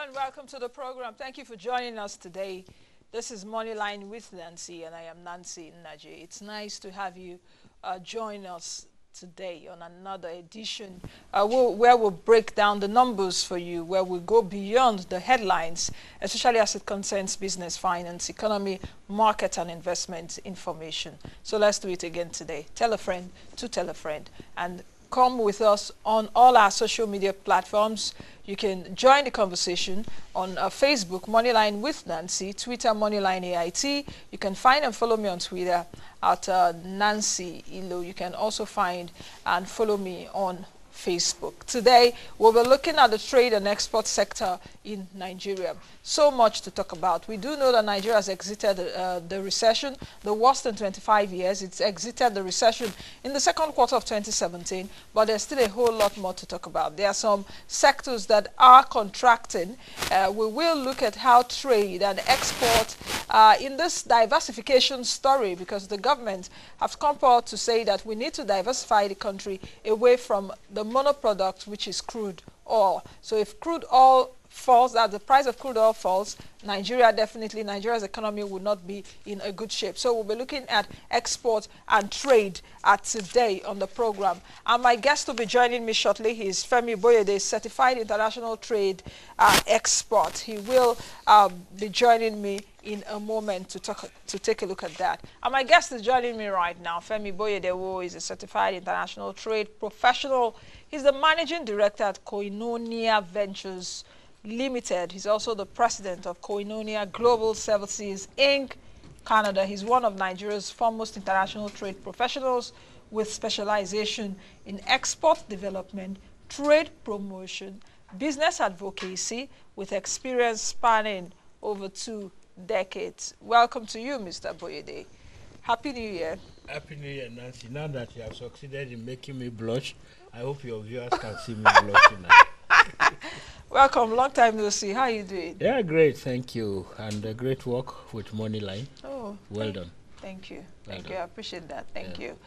and welcome to the program. Thank you for joining us today. This is Moneyline with Nancy, and I am Nancy Naji. It's nice to have you join us today on another edition where we'll break down the numbers for you, where we go beyond the headlines, especially as it concerns business, finance, economy, market, and investment information. So let's do it again today. Tell a friend to tell a friend, and come with us on all our social media platforms. You can join the conversation on Facebook, Moneyline with Nancy, Twitter, Moneyline AIT. You can find and follow me on Twitter at Nancy Ilo. You can also find and follow me on Facebook. Today, we'll be looking at the trade and export sector in Nigeria. So much to talk about. We do know that Nigeria has exited the recession, the worst in 25 years. It's exited the recession in the second quarter of 2017, but there's still a whole lot more to talk about. There are some sectors that are contracting. We will look at how trade and export in this diversification story, because the government have come forward to say that we need to diversify the country away from the monoproduct, which is crude oil. So if crude oil falls, that the price of crude oil falls, Nigeria's economy will not be in a good shape. So we'll be looking at export and trade today on the program. And my guest will be joining me shortly. He is Femi Boyede, certified international trade expert. He will be joining me in a moment to take a look at that. And my guest is joining me right now, Femi Boyede, who is a certified international trade professional. He's the managing director at Koinonia Ventures Limited. He's also the president of Koinonia Global Services Inc. Canada. He's one of Nigeria's foremost international trade professionals with specialization in export development, trade promotion, business advocacy, with experience spanning over 2 decades. Welcome to you, Mr. Boyede. Happy New Year. Happy New Year, Nancy. Now that you have succeeded in making me blush, I hope your viewers can see me blushing now. Welcome. Long time no see. How are you doing? Yeah, great. Thank you. And great work with Moneyline. Oh, well done. Thank you. Well Thank done. you. I appreciate that. Thank you.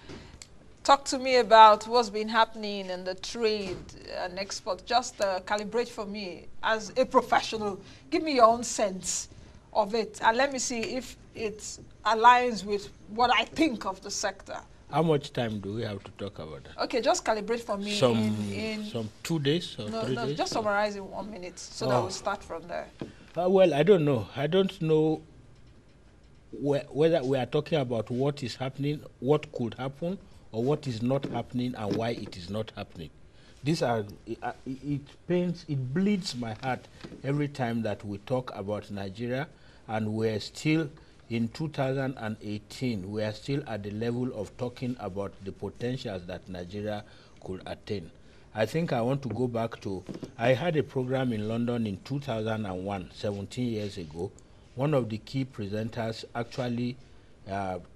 Talk to me about what's been happening in the trade and export. Just calibrate for me as a professional. Give me your own sense of it, and let me see if it aligns with what I think of the sector. How much time do we have to talk about that? Okay, just calibrate for me Some 2 days or 3 days? Just summarize in 1 minute so that we'll start from there. Well, I don't know. I don't know whether we are talking about what is happening, what could happen, or what is not happening and why it is not happening. These are, it bleeds my heart every time that we talk about Nigeria, and we're still in 2018, we are still at the level of talking about the potentials that Nigeria could attain. I think I want to go back to, I had a program in London in 2001, 17 years ago. One of the key presenters actually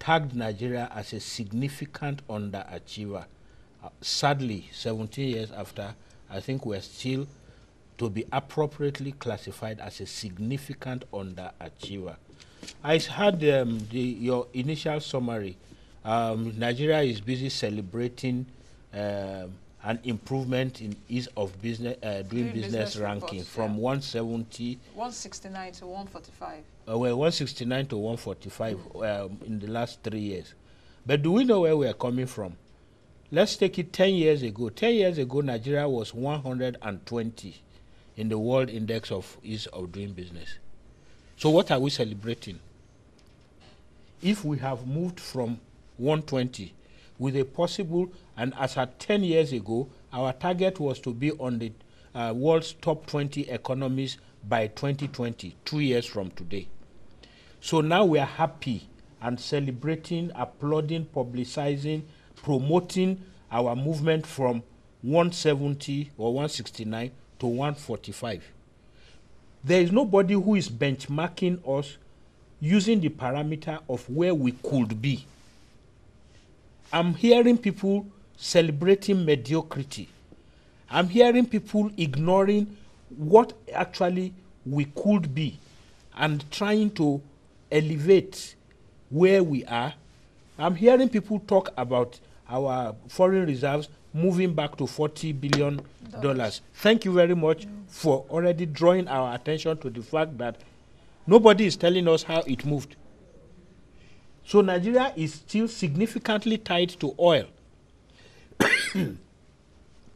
tagged Nigeria as a significant underachiever. Sadly, 17 years after, I think we're still to be appropriately classified as a significant underachiever. I heard your initial summary. Nigeria is busy celebrating an improvement in ease of business doing business ranking reports, from 169 to 145. Well, 169 to 145 in the last 3 years. But do we know where we are coming from? Let's take it 10 years ago. 10 years ago, Nigeria was 120 in the World Index of Ease of Doing Business. So what are we celebrating? If we have moved from 120 with a possible, and as at 10 years ago, our target was to be on the world's top 20 economies by 2020, 2 years from today. So now we are happy and celebrating, applauding, publicizing, promoting our movement from 170 or 169 to 145. There is nobody who is benchmarking us using the parameter of where we could be. I'm hearing people celebrating mediocrity. I'm hearing people ignoring what actually we could be and trying to elevate where we are. I'm hearing people talk about our foreign reserves moving back to $40 billion Thank you very much for already drawing our attention to the fact that nobody is telling us how it moved. So Nigeria is still significantly tied to oil.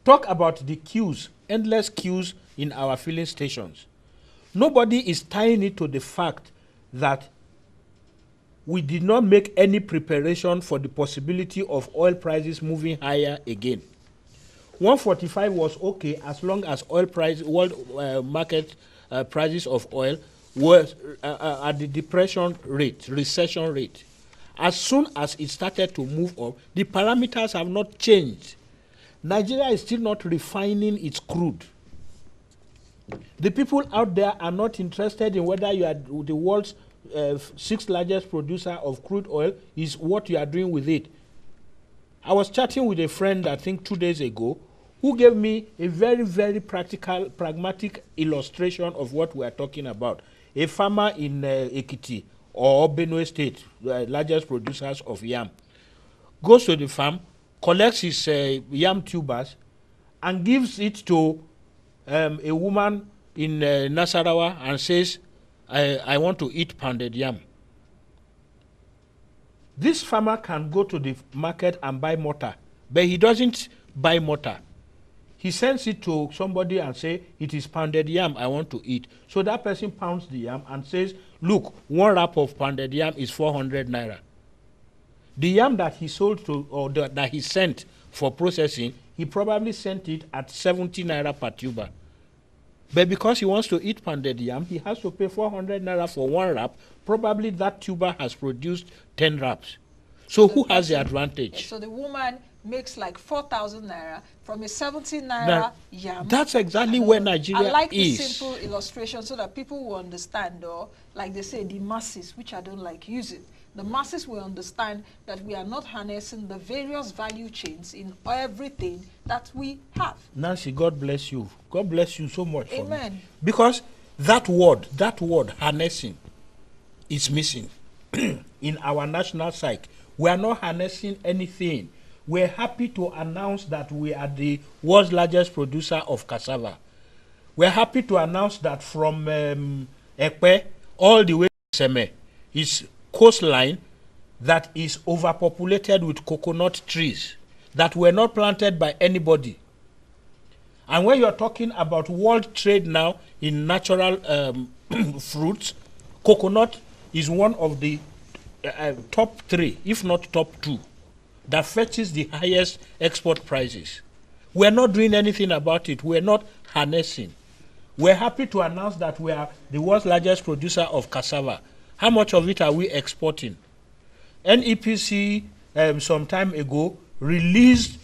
Talk about the queues, endless queues in our filling stations. Nobody is tying it to the fact that we did not make any preparation for the possibility of oil prices moving higher again. 145 was okay as long as oil price, world market prices of oil were at the recession rate. As soon as it started to move up, the parameters have not changed. Nigeria is still not refining its crude. The people out there are not interested in whether you are the world's sixth largest producer of crude oil, is what you are doing with it. I was chatting with a friend, I think 2 days ago, who gave me a very, very practical, pragmatic illustration of what we are talking about. A farmer in Ekiti or Benue State, the largest producers of yam, goes to the farm, collects his yam tubers, and gives it to a woman in Nasarawa and says, I want to eat pounded yam. This farmer can go to the market and buy mortar, but he doesn't buy mortar. He sends it to somebody and say, it is pounded yam I want to eat. So that person pounds the yam and says, look, one wrap of pounded yam is 400 naira. The yam that he sold to, or that he sent for processing, he probably sent it at 70 naira per tuber. But because he wants to eat pounded yam, he has to pay 400 naira for one wrap. Probably that tuber has produced 10 wraps. So who has the advantage? So the woman makes like 4,000 naira from a 70 naira yam. That's exactly where Nigeria is. I like the simple illustration so that people will understand, or like they say, the masses, which I don't like using. The masses will understand that we are not harnessing the various value chains in everything that we have. Nancy, God bless you. God bless you so much. Amen. For me. Because that word, harnessing, is missing in our national psyche. We are not harnessing anything. We're happy to announce that we are the world's largest producer of cassava. We're happy to announce that from Ekpe all the way to Seme is coastline that is overpopulated with coconut trees that were not planted by anybody. And when you're talking about world trade now in natural fruits, coconut is one of the top 3, if not top 2, that fetches the highest export prices. We're not doing anything about it. We're not harnessing. We're happy to announce that we are the world's largest producer of cassava. How much of it are we exporting? NEPC some time ago released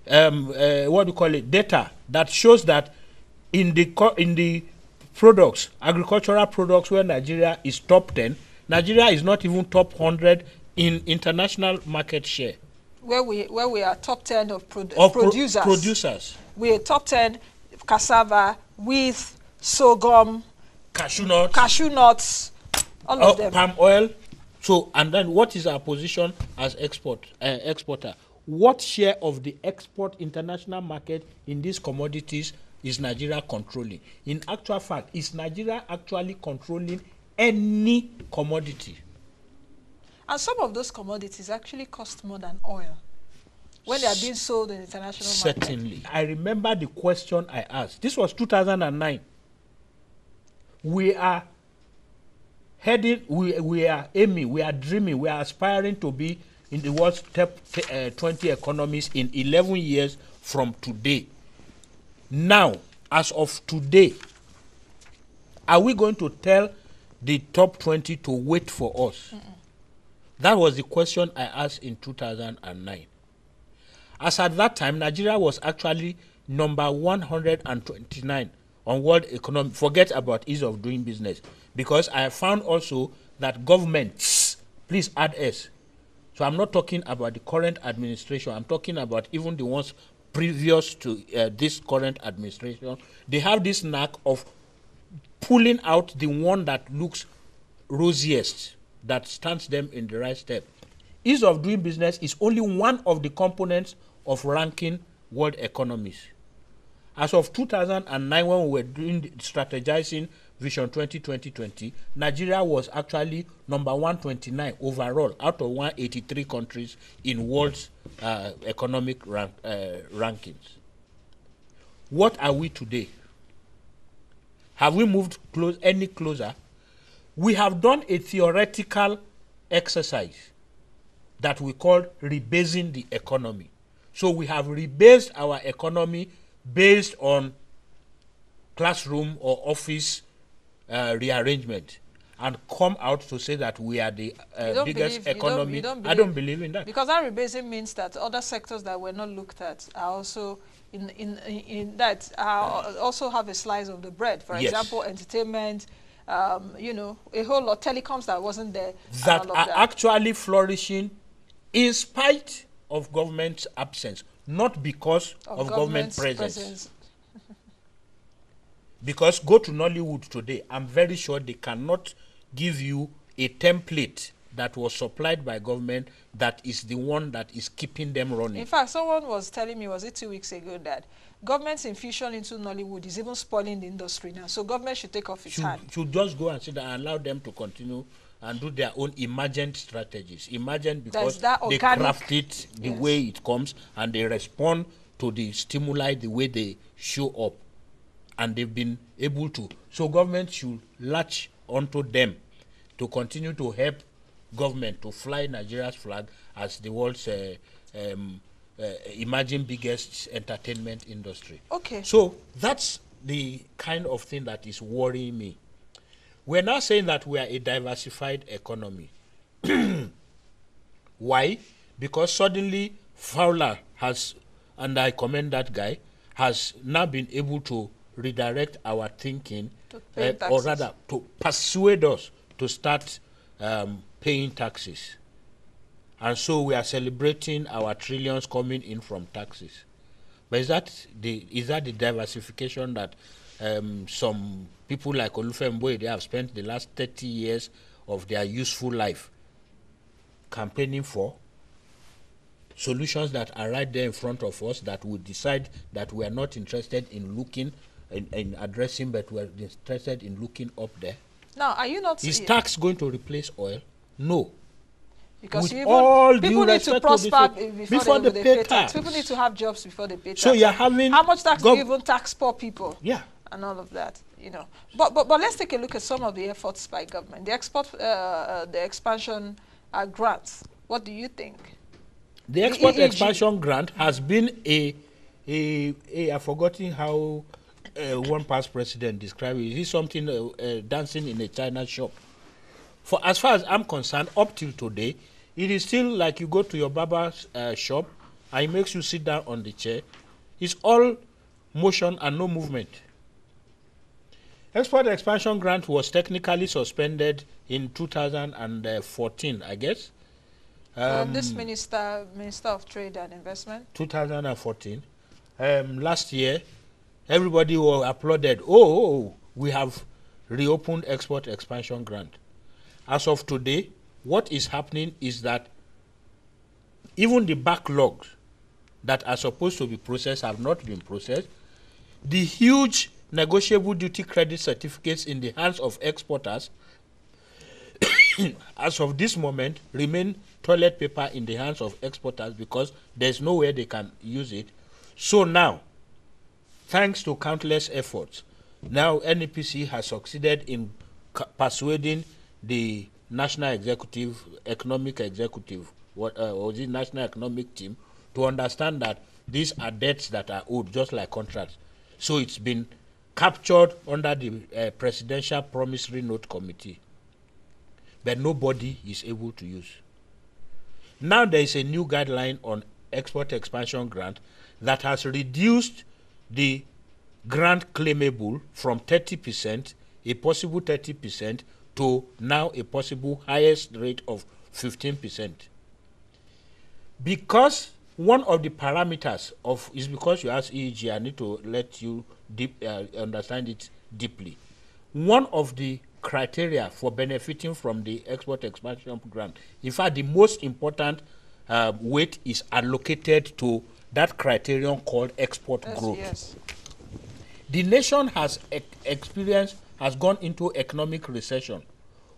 data that shows that in the products, agricultural products, where Nigeria is top 10, Nigeria is not even top 100 in international market share. Where we are top 10 of producers. We are top 10 cassava, wheat, sorghum, cashew nuts, all of them. Palm oil. So, and then what is our position as exporter? What share of the export international market in these commodities is Nigeria controlling? In actual fact, is Nigeria actually controlling any commodity? And some of those commodities actually cost more than oil when they are being sold in the international market. Certainly. I remember the question I asked. This was 2009. We are heading, we are aiming, we are dreaming, we are aspiring to be in the world's top 20 economies in 11 years from today. Now, as of today, are we going to tell the top 20 to wait for us? That was the question I asked in 2009. As at that time, Nigeria was actually number 129 on world economy. Forget about ease of doing business. Because I found also that governments, please add S. So I'm not talking about the current administration. I'm talking about even the ones previous to this current administration. They have this knack of pulling out the one that looks rosiest, that stands them in the right step. Ease of doing business is only one of the components of ranking world economies. As of 2009, when we were doing strategizing Vision 2020, Nigeria was actually number 129 overall out of 183 countries in world's economic rankings. What are we today? Have we moved any closer? We have done a theoretical exercise that we call rebasing the economy. So we have rebased our economy based on classroom or office rearrangement and come out to say that we are the biggest economy. I don't believe in that. Because that rebasing means that other sectors that were not looked at are also also have a slice of the bread. For example, entertainment, you know, a whole lot, telecoms that wasn't there. That are actually flourishing in spite of government's absence, not because of government presence. Because go to Nollywood today, I'm very sure they cannot give you a template that was supplied by government that is the one that is keeping them running. In fact, someone was telling me, was it 2 weeks ago, that government's infusion into Nollywood is even spoiling the industry now. So government should take off its hand. Should just go and sit down and allow them to continue and do their own emergent strategies. Emergent because they craft it the way it comes and they respond to the stimuli the way they show up. And they've been able to. So government should latch onto them to continue to help government to fly Nigeria's flag as the world's emerging biggest entertainment industry. Okay. So that's the kind of thing that is worrying me. We're now saying that we are a diversified economy. Why? Because suddenly Fowler has, and I commend that guy, has now been able to redirect our thinking, or rather to persuade us to start paying taxes. And so we are celebrating our trillions coming in from taxes. But is that the diversification that some people like Femi Boyede have spent the last 30 years of their useful life campaigning for? Solutions that are right there in front of us that we decide that we are not interested in looking in addressing, but we are interested in looking up there. Now, are you not? Is tax going to replace oil? No. Because people need to prosper before they pay tax. People need to have jobs before they pay tax. So you're having how much tax do you even tax poor people? Yeah. And all of that, you know. But let's take a look at some of the efforts by government. The expansion grants. What do you think? The export expansion grant has been I've forgotten how one past president described it. Is it something dancing in a China shop? For as far as I'm concerned, up till today, it is still like you go to your barber's shop and he makes you sit down on the chair. It's all motion and no movement. Export expansion grant was technically suspended in 2014, I guess. This Minister of Trade and Investment? 2014. Last year, everybody applauded, oh, we have reopened export expansion grant. As of today, what is happening is that even the backlogs that are supposed to be processed have not been processed. The huge negotiable duty credit certificates in the hands of exporters as of this moment remain toilet paper in the hands of exporters because there's nowhere they can use it. So now, thanks to countless efforts, now NEPC has succeeded in persuading the National Economic Executive, or the National Economic Team, to understand that these are debts that are owed, just like contracts. So it's been captured under the Presidential Promissory Note Committee, but nobody is able to use. Now there is a new guideline on export expansion grant that has reduced the grant claimable from 30%, a possible 30%, to now a possible highest rate of 15%. Because one of the parameters is because you ask EEG, I need to let you understand it deeply. One of the criteria for benefiting from the export expansion grant, in fact, the most important weight is allocated to that criterion called export growth. Yes. The nation has has gone into economic recession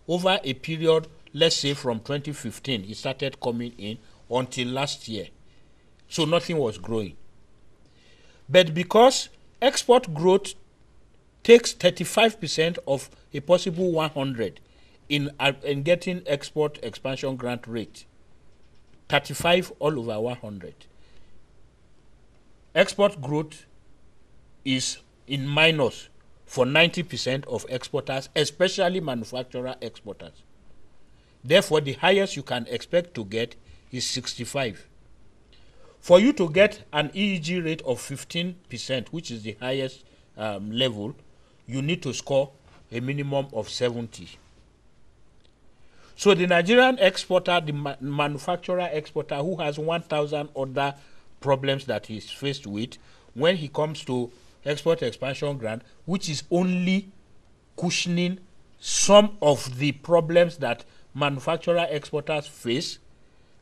over a period, let's say from 2015, it started coming in until last year. So nothing was growing. But because export growth takes 35% of a possible 100 in getting export expansion grant rate, 35 all over 100. Export growth is in minus for 90% of exporters, especially manufacturer exporters. Therefore, the highest you can expect to get is 65. For you to get an EEG rate of 15%, which is the highest level, you need to score a minimum of 70. So the Nigerian exporter, the manufacturer exporter who has 1,000 other problems that he's faced with, when he comes to export expansion grant, which is only cushioning some of the problems that manufacturer exporters face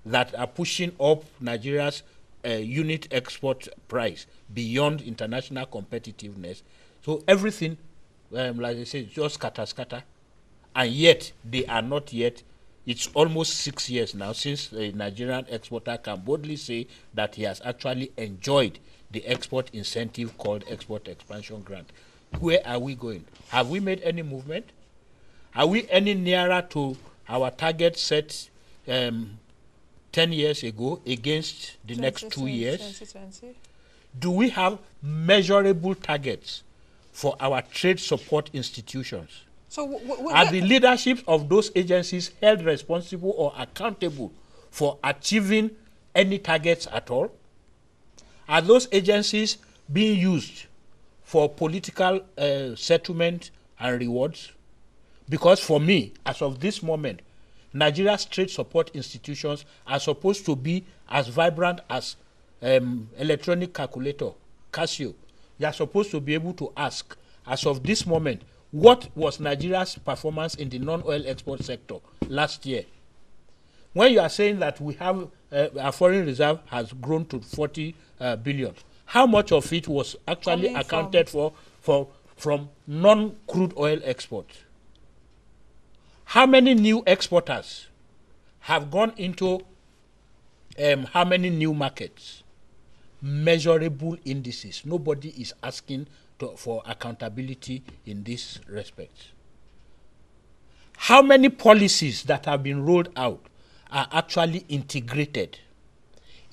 that are pushing up Nigeria's unit export price beyond international competitiveness. So everything, like I said, just scatter. And yet, they are not yet. It's almost 6 years now since a Nigerian exporter can boldly say that he has actually enjoyed the export incentive called export expansion grant. Where are we going? Have we made any movement? Are we any nearer to our target set 10 years ago against the next 2 years? 2020. Do we have measurable targets for our trade support institutions? So are the leaderships of those agencies held responsible or accountable for achieving any targets at all? Are those agencies being used for political settlement and rewards? Because for me, as of this moment, Nigeria's trade support institutions are supposed to be as vibrant as electronic calculator, Casio. You are supposed to be able to ask, as of this moment, what was Nigeria's performance in the non-oil export sector last year? When you are saying that we have our foreign reserve has grown to 40 billion, how much of it was actually accounted from non-crude oil exports? How many new exporters have gone into how many new markets? Measurable indices. Nobody is asking for accountability in this respect. How many policies that have been rolled out are actually integrated?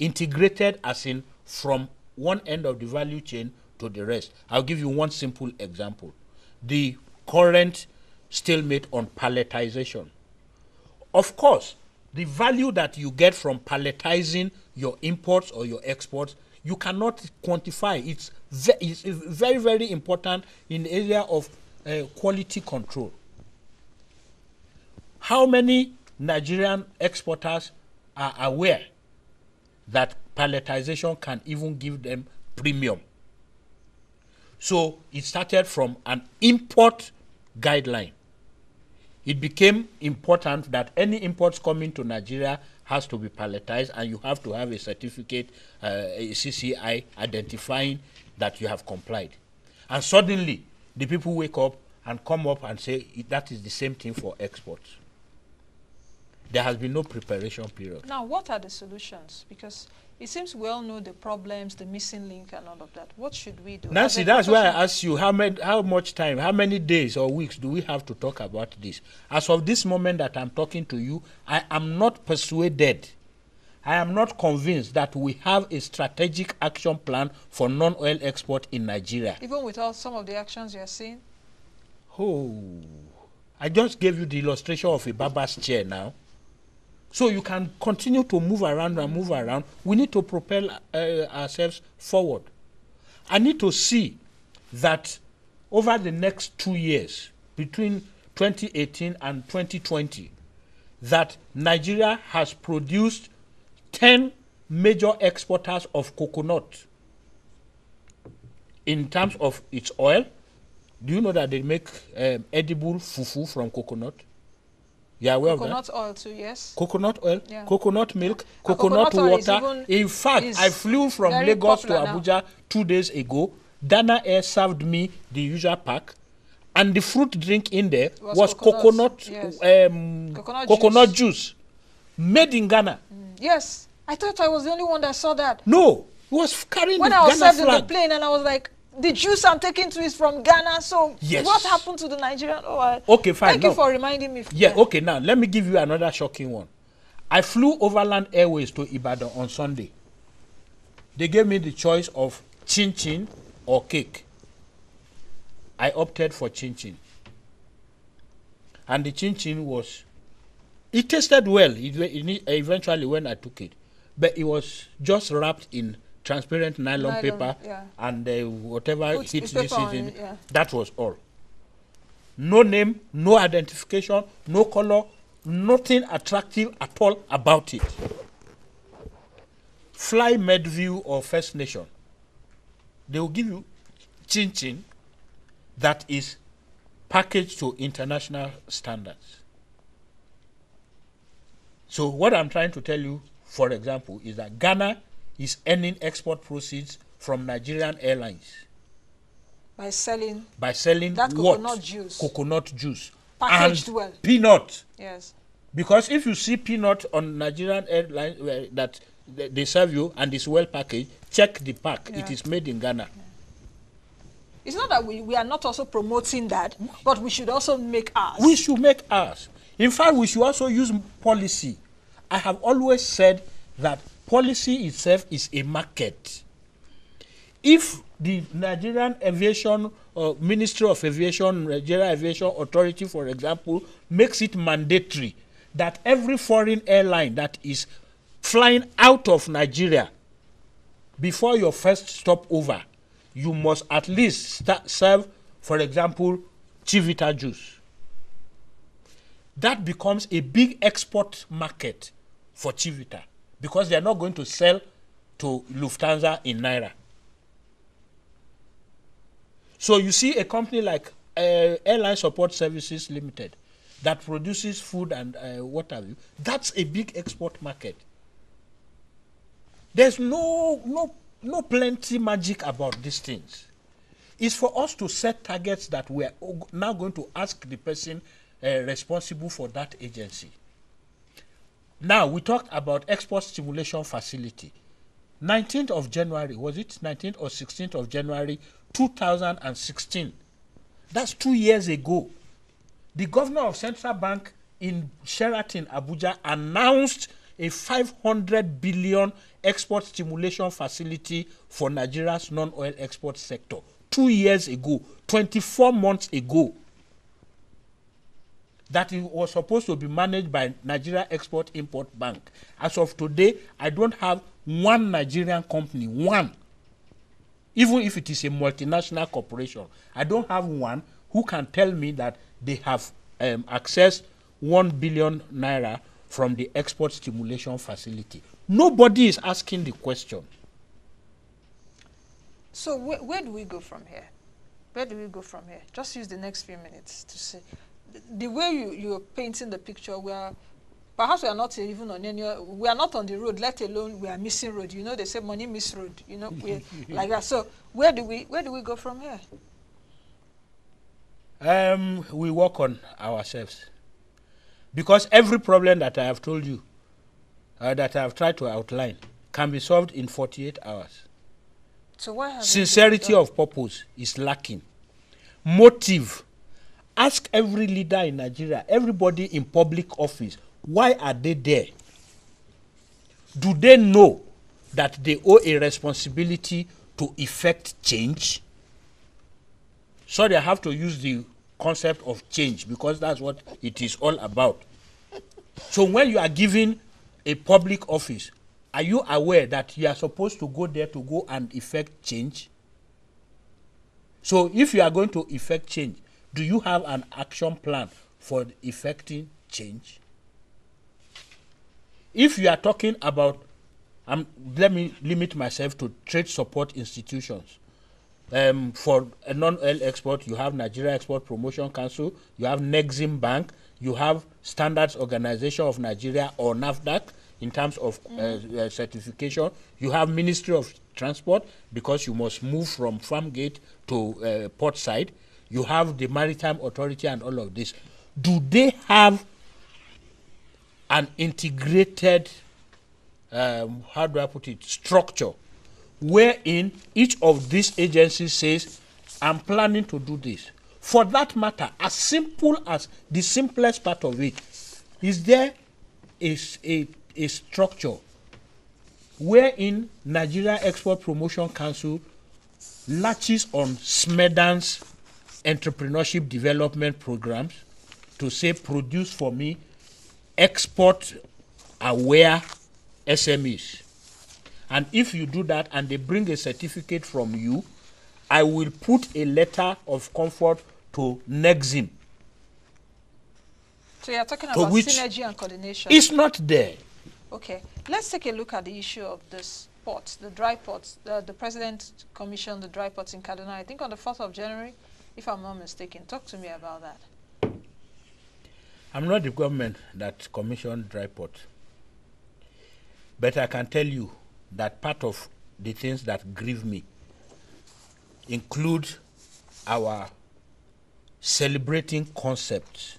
Integrated as in from one end of the value chain to the rest. I'll give you one simple example. The current stalemate on palletization. Of course, the value that you get from palletizing your imports or your exports, you cannot quantify. It's very, very important in the area of quality control. How many Nigerian exporters are aware that palletization can even give them premium? So it started from an import guideline. It became important that any imports coming to Nigeria has to be palletized, and you have to have a certificate, a CCI, identifying that you have complied. And suddenly, the people wake up and come up and say that is the same thing for exports. There has been no preparation period. Now, what are the solutions? Because it seems we all know the problems, the missing link and all of that. What should we do? Nancy, that's why I asked you how much time, how many days or weeks do we have to talk about this? As of this moment that I'm talking to you, I am not persuaded, I am not convinced that we have a strategic action plan for non-oil export in Nigeria. Even with all some of the actions you're seeing? Oh, I just gave you the illustration of a barber's chair now. So you can continue to move around and move around. We need to propel ourselves forward. I need to see that over the next 2 years, between 2018 and 2020, that Nigeria has produced 10 major exporters of coconut in terms of its oil. Do you know that they make edible fufu from coconut? You are aware of that? Coconut oil too, yes. Coconut oil, yeah. Coconut milk, coconut water. In fact, I flew from Lagos to Abuja 2 days ago, Dana Air served me the usual pack, and the fruit drink in there was coconut juice made in Ghana. Yes, I thought I was the only one that saw that. No, it was carrying when the I was Ghana served flag. in the plane, and I was like, the juice I'm taking to is from Ghana. So yes. What happened to the Nigerian? Okay, fine. Thank you for reminding me. Yeah, okay. Now let me give you another shocking one. I flew overland airways to Ibadan on Sunday. They gave me the choice of chin chin or cake. I opted for chin chin. And the chin chin it tasted well eventually when I took it. But it was just wrapped in transparent nylon paper, yeah. and whatever heat this is in. Yeah. That was all. No name, no identification, no color, nothing attractive at all about it. Fly Medview or First Nation, they will give you chin chin that is packaged to international standards. So what I'm trying to tell you, for example, is that Ghana is earning export proceeds from Nigerian airlines by selling that coconut juice packaged and well, peanut. Yes, because if you see peanut on Nigerian airlines that they serve you and it's well packaged, check the pack. Yeah. It is made in Ghana. Yeah. It's not that we are not also promoting that, but we should also make ours. We should make ours. In fact, we should also use policy. I have always said that policy itself is a market. If the Nigerian Aviation Ministry of Aviation, Nigeria Aviation Authority, for example, makes it mandatory that every foreign airline that is flying out of Nigeria, before your first stopover, you must at least serve, for example, Chivita juice. That becomes a big export market for Chivita, because they are not going to sell to Lufthansa in Naira. So you see a company like Airline Support Services Limited that produces food and what have you, that's a big export market. There's no plenty magic about these things. It's for us to set targets that we are now going to ask the person responsible for that agency. Now, we talked about export stimulation facility. 19th of January, was it 19th or 16th of January, 2016? That's 2 years ago. The governor of Central Bank in Sheraton, Abuja, announced a 500 billion export stimulation facility for Nigeria's non-oil export sector. 2 years ago, 24 months ago. That it was supposed to be managed by Nigeria Export-Import Bank. As of today, I don't have one Nigerian company, one, even if it is a multinational corporation. I don't have one who can tell me that they have accessed 1 billion naira from the export stimulation facility. Nobody is asking the question. So where do we go from here? Where do we go from here? Just use the next few minutes to say. The way you're painting the picture, perhaps we are not even on we are not on the road, let alone we are missing road. You know, they say money miss road, you know, like that. So where do we go from here? We work on ourselves. Because every problem that I have told you, that I have tried to outline, can be solved in 48 hours. So why have sincerity of purpose is lacking. Motive. Ask every leader in Nigeria, everybody in public office, why are they there? Do they know that they owe a responsibility to effect change? Sorry, I have to use the concept of change because that's what it is all about. So when you are given a public office, are you aware that you are supposed to go there to go and effect change? So if you are going to effect change, do you have an action plan for effecting change? If you are talking about, let me limit myself to trade support institutions. For a non-oil export, you have Nigeria Export Promotion Council, you have Nexim Bank, you have Standards Organization of Nigeria or NAFDAC in terms of certification, you have Ministry of transport because you must move from farm gate to port side. You have the maritime authority and all of this. Do they have an integrated, how do I put it, structure, wherein each of these agencies says, I'm planning to do this? For that matter, as simple as the simplest part of it, is there a structure wherein Nigeria Export Promotion Council latches on SMEDAN's entrepreneurship development programs to say, produce for me export aware SMEs. And if you do that and they bring a certificate from you, I will put a letter of comfort to Nexim. So you're talking about synergy and coordination. It's not there. Okay, let's take a look at the issue of this port, the dry ports. The president commissioned the dry ports in Kaduna, I think on the 4th of January, if I'm not mistaken. Talk to me about that. I'm not the government that commissioned dry port, but I can tell you that part of the things that grieve me include our celebrating concepts.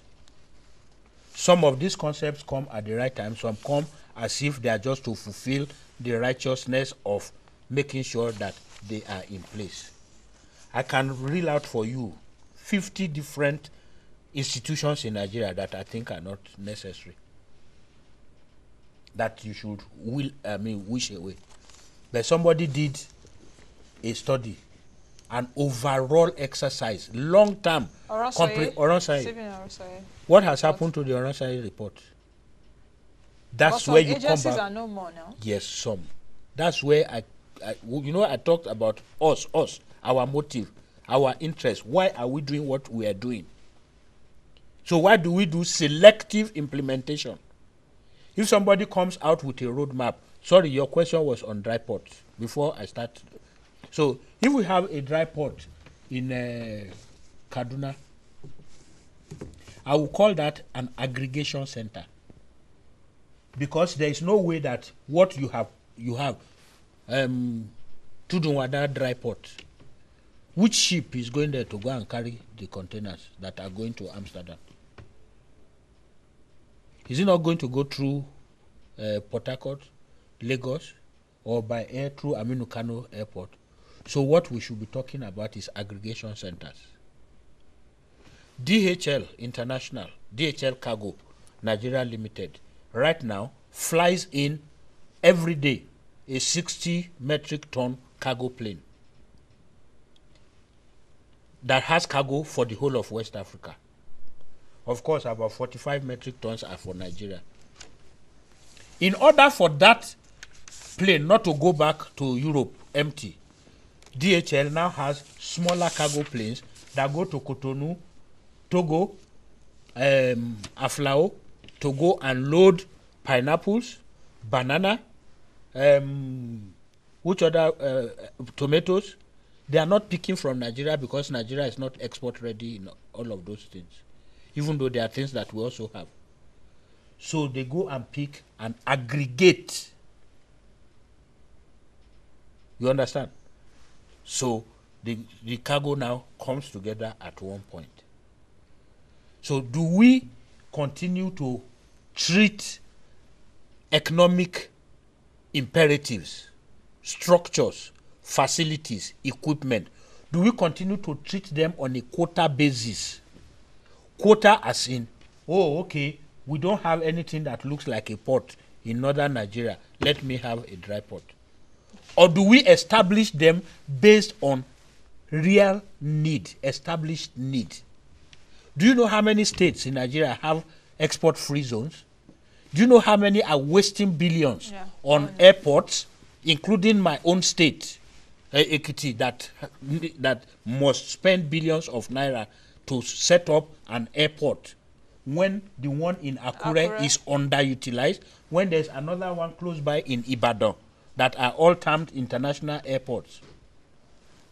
Some of these concepts come at the right time, some come as if they are just to fulfill the righteousness of making sure that they are in place. I can reel out for you 50 different institutions in Nigeria that I think are not necessary, that you should wish away. But somebody did a study, an overall exercise, long term. Oronsaye. What has happened to the Oronsaye report? That's where you come back. Agencies are no more now. Yes, some. That's where I talked about us, our motive, our interest. Why are we doing what we are doing? So why do we do selective implementation? If somebody comes out with a roadmap, sorry, your question was on dry ports before I start. So if we have a dry port in Kaduna, I will call that an aggregation center, because there is no way that what you have Tudunwada dry port, which ship is going there to go and carry the containers that are going to Amsterdam? Is it not going to go through Port Harcourt, Lagos, or by air through Aminu Kano Airport? So what we should be talking about is aggregation centers. DHL International, DHL Cargo, Nigeria Limited, right now flies in every day a 60 metric ton cargo plane that has cargo for the whole of West Africa. Of course, about 45 metric tons are for Nigeria. In order for that plane not to go back to Europe empty, DHL now has smaller cargo planes that go to Cotonou, Togo, Aflao, to go and load pineapples, banana, which other tomatoes. They are not picking from Nigeria because Nigeria is not export ready in all of those things, even though there are things that we also have. So they go and pick and aggregate. You understand? So the cargo now comes together at one point. So do we continue to treat economic imperatives, structures, facilities, equipment, do we continue to treat them on a quota basis? Quota as in, oh, okay, we don't have anything that looks like a port in northern Nigeria, let me have a dry port. Or do we establish them based on real need, established need? Do you know how many states in Nigeria have export-free zones? Do you know how many are wasting billions on airports, including my own state, Ekiti, that must spend billions of naira to set up an airport when the one in Akure is underutilized, when there's another one close by in Ibadan that are all termed international airports?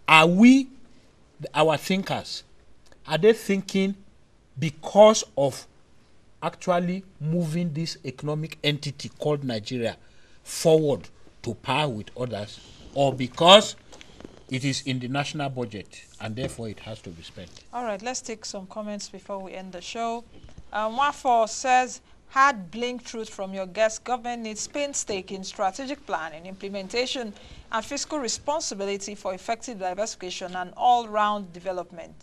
Are we, our thinkers, are they thinking because of actually moving this economic entity called Nigeria forward to par with others? or because it is in the national budget and therefore it has to be spent. All right, let's take some comments before we end the show. Wafo says, hard blink truth from your guest. Government needs painstaking strategic planning, implementation, and fiscal responsibility for effective diversification and all-round development.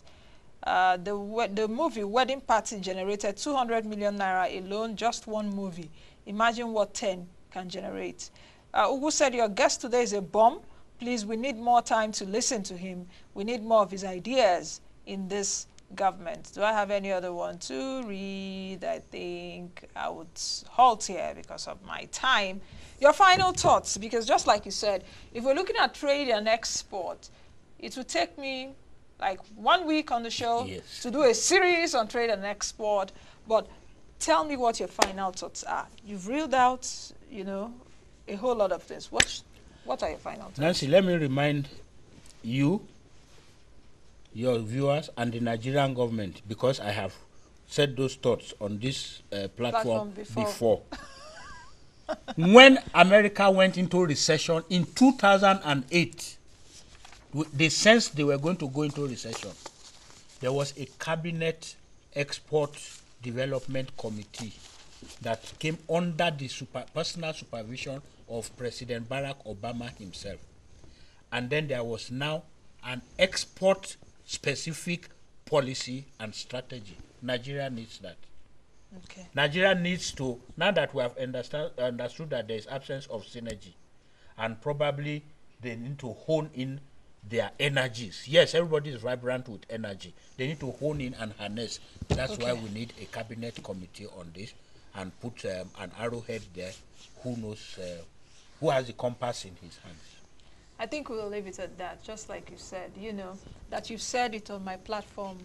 The movie Wedding Party generated 200 million naira alone, just one movie. Imagine what 10 can generate. Ugu said, your guest today is a bomb. Please, we need more time to listen to him. We need more of his ideas in this government. Do I have any other one to read? I think I would halt here because of my time. Your final thoughts, because just like you said, if we're looking at trade and export, it would take me like 1 week on the show to do a series on trade and export. But tell me what your final thoughts are. You've reeled out, you know, a whole lot of things. What are your final thoughts? Nancy, let me remind you, your viewers, and the Nigerian government, because I have said those thoughts on this platform before. When America went into recession in 2008, they sensed they were going to go into recession. There was a cabinet export development committee that came under the personal supervision of President Barack Obama himself. And then there was now an export specific policy and strategy. Nigeria needs that. Okay. Nigeria needs to, now that we have understood that there is absence of synergy, and probably they need to hone in their energies. Yes, everybody is vibrant with energy. They need to hone in and harness. That's why we need a cabinet committee on this and put an arrowhead there. Who knows, who has the compass in his hands. I think we'll leave it at that, just like you said, you know, that you've said it on my platform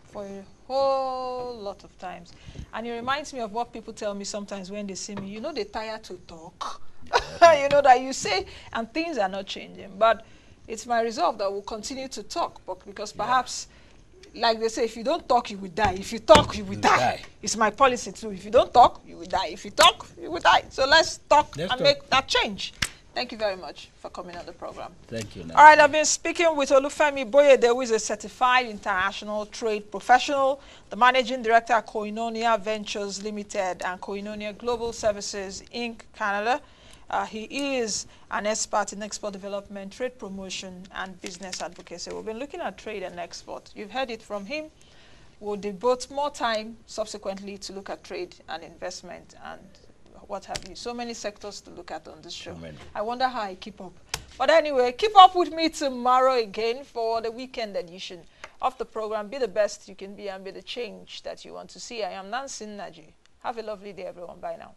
for a whole lot of times. And it reminds me of what people tell me sometimes when they see me. You know, they're tired to talk. You know, that you say, and things are not changing. But it's my resolve that we'll continue to talk, because perhaps, like they say, if you don't talk, you will die. If you talk, you will die. It's my policy too. If you don't talk, you will die. If you talk, you will die. So let's talk and make that change. Thank you very much for coming on the program. Thank you. Nancy. All right, I've been speaking with Femi Boyede, who is a certified international trade professional, the managing director at Koinonia Ventures Limited and Koinonia Global Services Inc. Canada. He is an expert in export development, trade promotion, and business advocacy. We've been looking at trade and export. You've heard it from him. We'll devote more time subsequently to look at trade and investment and what have you. So many sectors to look at on this show. Amen. I wonder how I keep up. But anyway, keep up with me tomorrow again for the weekend edition of the program. Be the best you can be and be the change that you want to see. I am Nancy Naji. Have a lovely day, everyone. Bye now.